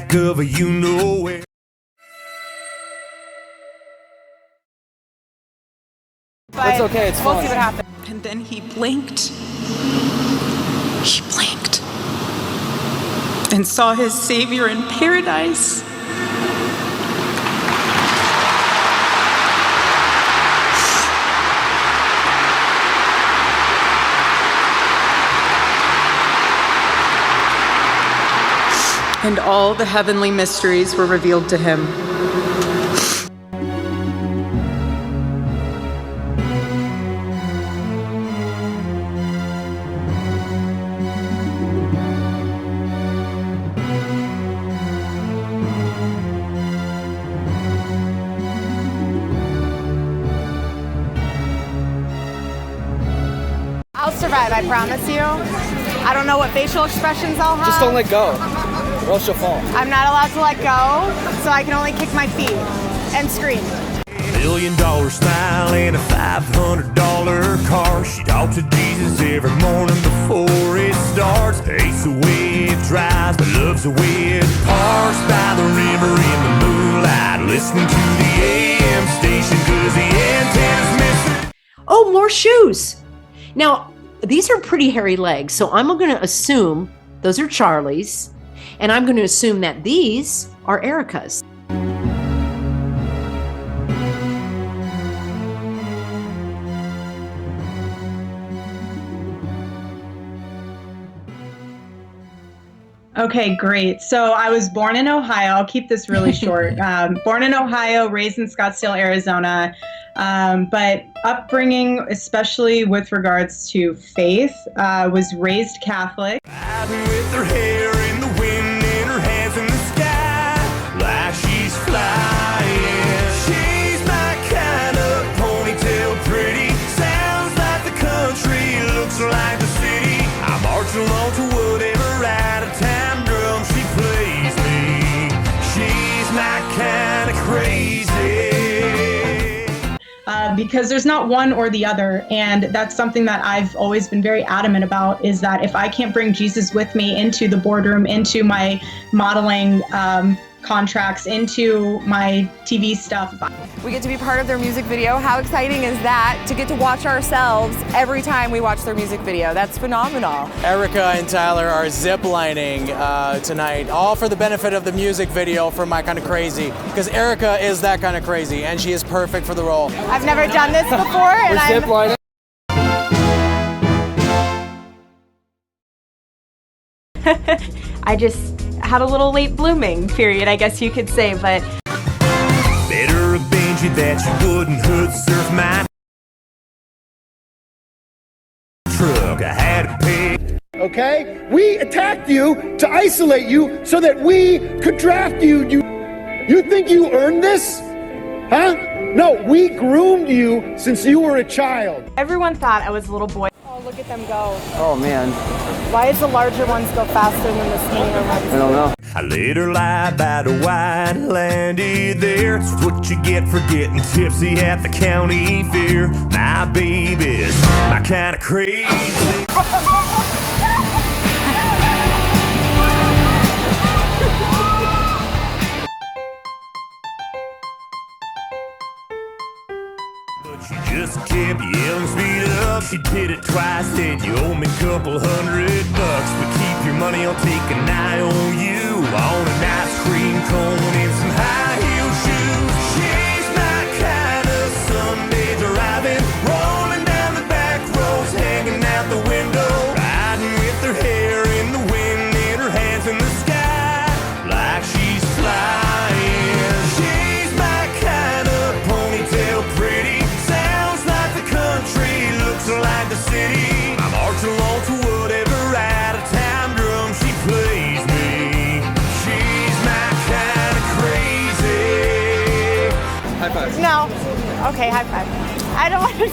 back of a you-know-where. It's okay, it's fine. We'll see what happens. And then he blinked. He blinked and saw his Savior in paradise. And all the heavenly mysteries were revealed to him. I'll survive, I promise you. I don't know what facial expressions I'll have. Just don't let go, or else you'll fall. I'm not allowed to let go, so I can only kick my feet and scream. $1 million smile and a $500 car. She talks to Jesus every morning before it starts. Hates the way it drives, but loves the way it parks by the river in the moonlight, listening to the AM station 'cause the antenna's missing. Oh, more shoes. Now, these are pretty hairy legs, so I'm going to assume those are Charlie's, and I'm going to assume that these are Erika's. Okay, great. So I was born in Ohio. I'll keep this really short. Born in Ohio, raised in Scottsdale, Arizona. But upbringing, especially with regards to faith, was raised Catholic. Riding with her hair in the wind and her hands in the sky, like she's flying. She's my kind of ponytail, pretty. Sounds like the country, looks like the city. I march along to whatever out-of-town drum she plays me. She's my kind of crazy. Because there's not one or the other. And that's something that I've always been very adamant about, is that if I can't bring Jesus with me into the boardroom, into my modeling contracts, into my TV stuff. We get to be part of their music video. How exciting is that, to get to watch ourselves every time we watch their music video? That's phenomenal. Erika and Tyler are ziplining tonight, all for the benefit of the music video for My Kind of Crazy, because Erika is that kind of crazy, and she is perfect for the role. I've never done this before, and We're ziplining. I just had a little late blooming period, I guess you could say, but Better arrange it that you wouldn't hood surf my truck. I had to pay. Okay? We attacked you to isolate you so that we could draft you. You think you earned this? Huh? No, we groomed you since you were a child. everyone thought I was a little boy. oh, look at them go. Oh man, Why does the larger ones go faster than the skinnier ones? I don't know. I let her lie by the white landed there. It's what you get for getting tipsy at the county fair. My baby's my kind of crazy. But she just kept yelling, speed up. She did it twice, said you owe me a couple $100. But keep your money, I'll take an eye on you. On an ice cream cone and some high heel shoes. She's my kind of Sunday driving, rolling down the back roads, hanging out the window, riding with her hair in the wind and her hands in the sky, like she's flying. She's my kind of ponytail, pretty. Sounds like the country, looks like the city. I march along to whatever out-of-town drum she plays me. She's my kind of crazy. High five. No. Okay, high five. I don't want to.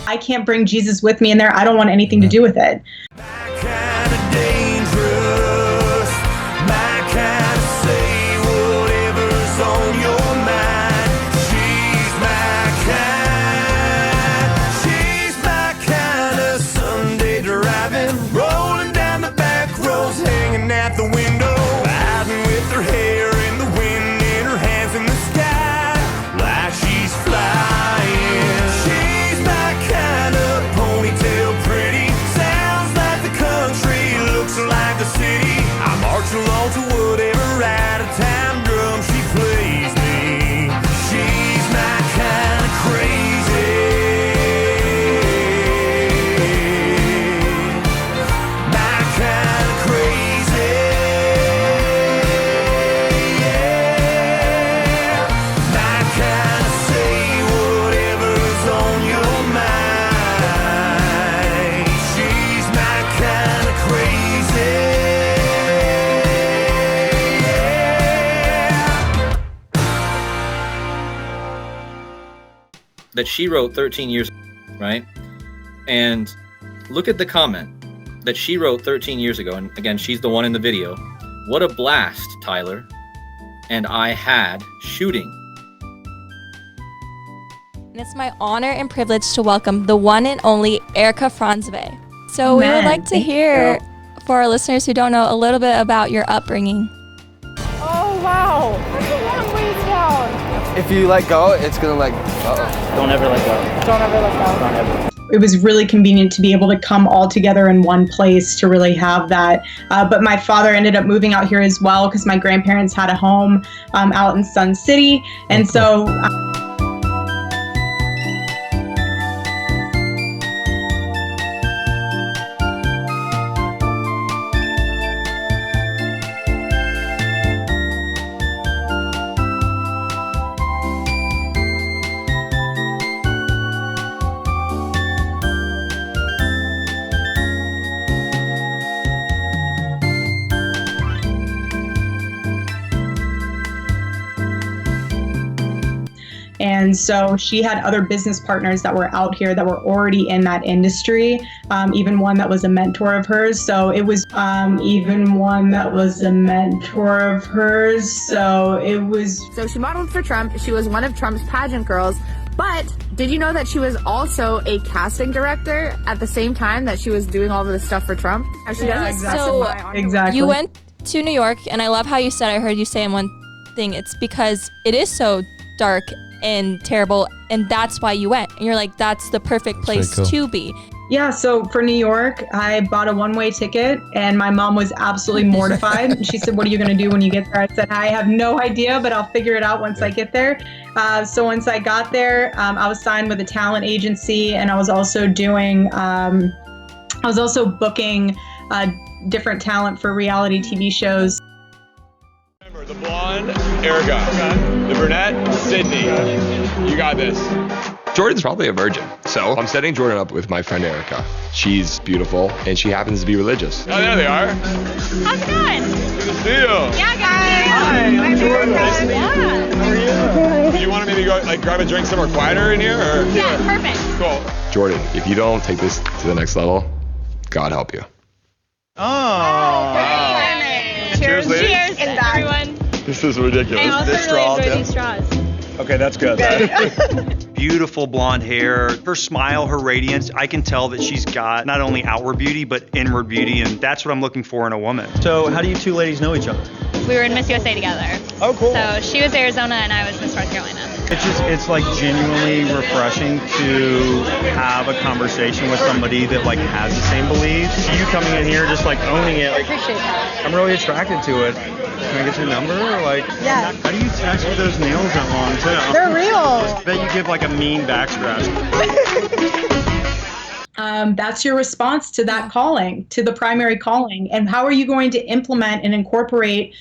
I can't bring Jesus with me in there. I don't want anything to do with it. My kind of dangerous. My kind of say whatever's on your mind. She's my kind. She's my kind of Sunday drive. that she wrote 13 years ago, right? And look at the comment that she wrote 13 years ago. And again, she's the one in the video. What a blast, Tyler. And I had shooting. And it's my honor and privilege to welcome the one and only Erika Frantzve. So we would like to hear, for our listeners who don't know, a little bit about your upbringing. Oh, wow. That's a long ways down. If you let go, it's gonna like, don't ever let go. Don't ever let go. Don't ever. It was really convenient to be able to come all together in one place to really have that. But my father ended up moving out here as well because my grandparents had a home out in Sun City. And so... And so she had other business partners that were out here that were already in that industry, even one that was a mentor of hers. So it was So she modeled for Trump. She was one of Trump's pageant girls. But did you know that she was also a casting director at the same time that she was doing all of this stuff for Trump? She doesn't specify on her exactly. You went to New York, and I love how you said, I heard you say in one thing, it's because it is so dark and terrible, and that's why you went. And you're like, that's the perfect place to be. Yeah, so for New York, I bought a one-way ticket, and my mom was absolutely mortified. She said, what are you going to do when you get there? I said, I have no idea, but I'll figure it out once I get there. So once I got there, I was signed with a talent agency, and I was also doing, booking different talent for reality TV shows. Remember, the blonde, Erika. The brunette, Sydney. You got this. Jordan's probably a virgin, so I'm setting Jordan up with my friend Erika. She's beautiful, and she happens to be religious. Oh, there they are. How's it going? Good to see you. Yeah, guys. Hi, I'm Jordan. Nice to meet you. How are you? You wanted me to go grab a drink somewhere quieter in here? Or? Yeah, perfect. Cool. Jordan, if you don't take this to the next level, God help you. Oh. Cheers, ladies. Cheers, everyone. This is ridiculous. I also really enjoy these straws. Okay, that's good. Beautiful blonde hair, her smile, her radiance. I can tell that she's got not only outward beauty, but inward beauty, and that's what I'm looking for in a woman. So how do you two ladies know each other? We were in Miss USA together. Oh, cool. So she was Arizona and I was Miss North Carolina. It's like genuinely refreshing to have a conversation with somebody that like has the same beliefs. You coming in here just like owning it. I appreciate that. I'm really attracted to it. Can I get your number? Or like, yeah. How do you text with those nails that long too? They're real. I bet you give like a mean back scratch. That's your response to that calling, to the primary calling. And how are you going to implement and incorporate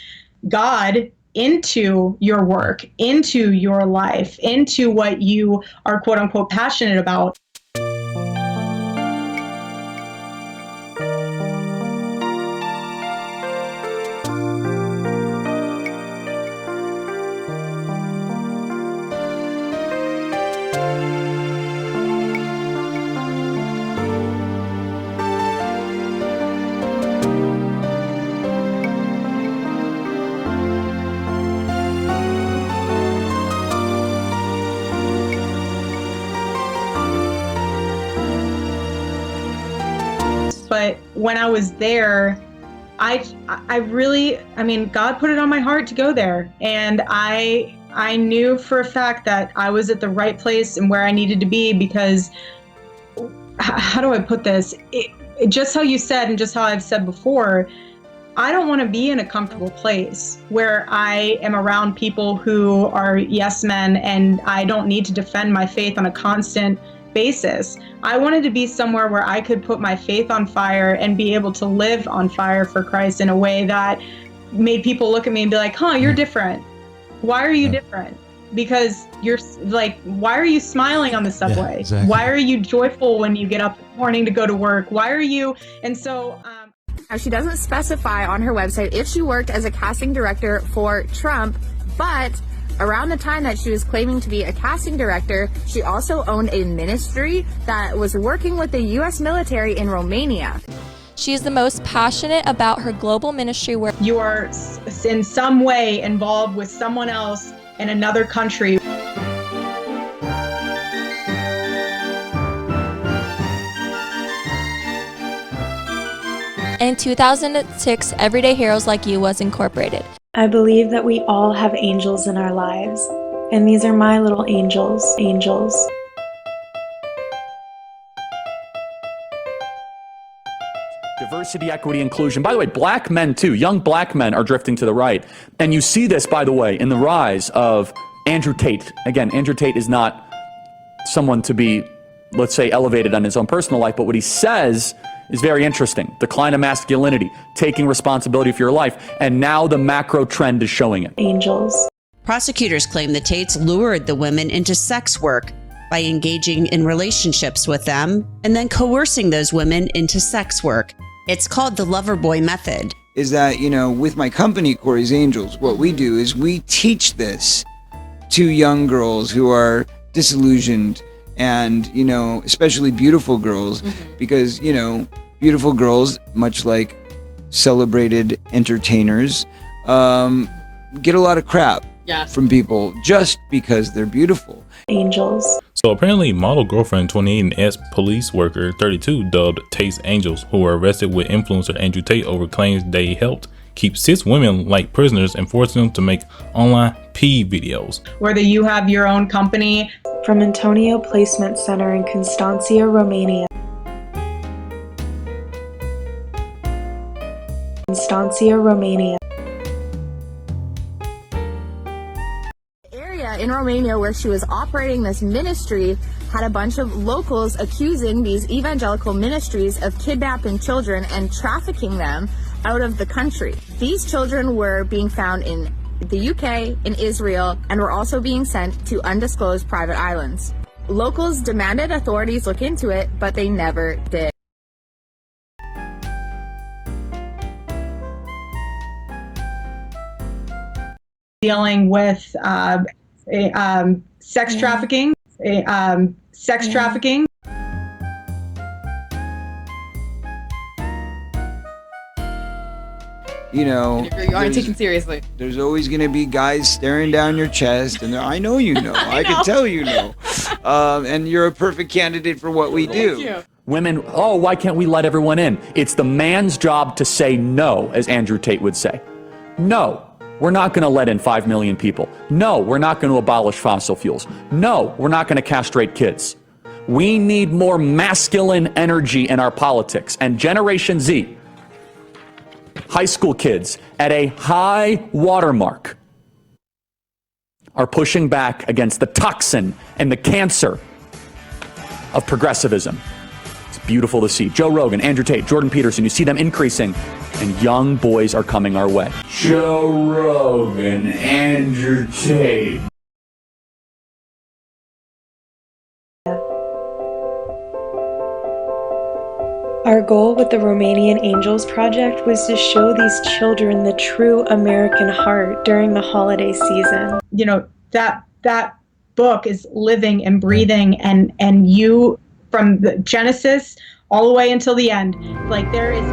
God into your work, into your life, into what you are quote unquote passionate about? But when I was there, I mean, God put it on my heart to go there. And I knew for a fact that I was at the right place and where I needed to be because, how do I put this? Just how you said and just how I've said before, I don't want to be in a comfortable place where I am around people who are yes men and I don't need to defend my faith on a constant basis. I wanted to be somewhere where I could put my faith on fire and be able to live on fire for Christ in a way that made people look at me and be like, huh, you're different. Why are you different? Because you're like, why are you smiling on the subway? Yeah, exactly. Why are you joyful when you get up in the morning to go to work? Why are you? And so, Now, she doesn't specify on her website if she worked as a casting director for Trump, but Around the time that she was claiming to be a casting director, she also owned a ministry that was working with the U.S. military in Romania. She is the most passionate about her global ministry where you are in some way involved with someone else in another country. In 2006, Everyday Heroes Like You was incorporated. I believe that we all have angels in our lives, and these are my little angels. Diversity, equity, inclusion. By the way, black men too, young black men are drifting to the right. And you see this, by the way, in the rise of Andrew Tate. Again, Andrew Tate is not someone to be, let's say, elevated on his own personal life, but what he says is very interesting. Decline of masculinity, taking responsibility for your life, and now the macro trend is showing it. Angels. Prosecutors claim the Tates lured the women into sex work by engaging in relationships with them and then coercing those women into sex work. It's called the lover boy method. Is that, with my company, Corey's Angels, what we do is we teach this to young girls who are disillusioned and, especially beautiful girls, because, beautiful girls, much like celebrated entertainers, get a lot of crap from people just because they're beautiful. Angels. So apparently model girlfriend 28 and ex-police worker 32 dubbed Tate's Angels, who were arrested with influencer Andrew Tate over claims they helped keep 6 women like prisoners and forcing them to make online pee videos. Whether you have your own company. From Antonio Placement Center in Constanța, Romania. Constanța, Romania. In Romania, where she was operating this ministry, had a bunch of locals accusing these evangelical ministries of kidnapping children and trafficking them out of the country. These children were being found in the UK, in Israel, and were also being sent to undisclosed private islands. Locals demanded authorities look into it, but they never did. Dealing with sex trafficking, trafficking. You aren't taken seriously. There's always going to be guys staring down your chest, and I know you know. I can tell you know. And you're a perfect candidate for what we do. Thank you. Women, why can't we let everyone in? It's the man's job to say no, as Andrew Tate would say. No. We're not going to let in 5 million people. No, we're not going to abolish fossil fuels. No, we're not going to castrate kids. We need more masculine energy in our politics. And Generation Z, high school kids at a high watermark, are pushing back against the toxin and the cancer of progressivism. It's beautiful to see. Joe Rogan, Andrew Tate, Jordan Peterson, you see them increasing, and young boys are coming our way. Joe Rogan, Andrew Tate. Our goal with the Romanian Angels Project was to show these children the true American heart during the holiday season. That book is living and breathing, and you, from the Genesis all the way until the end, like there is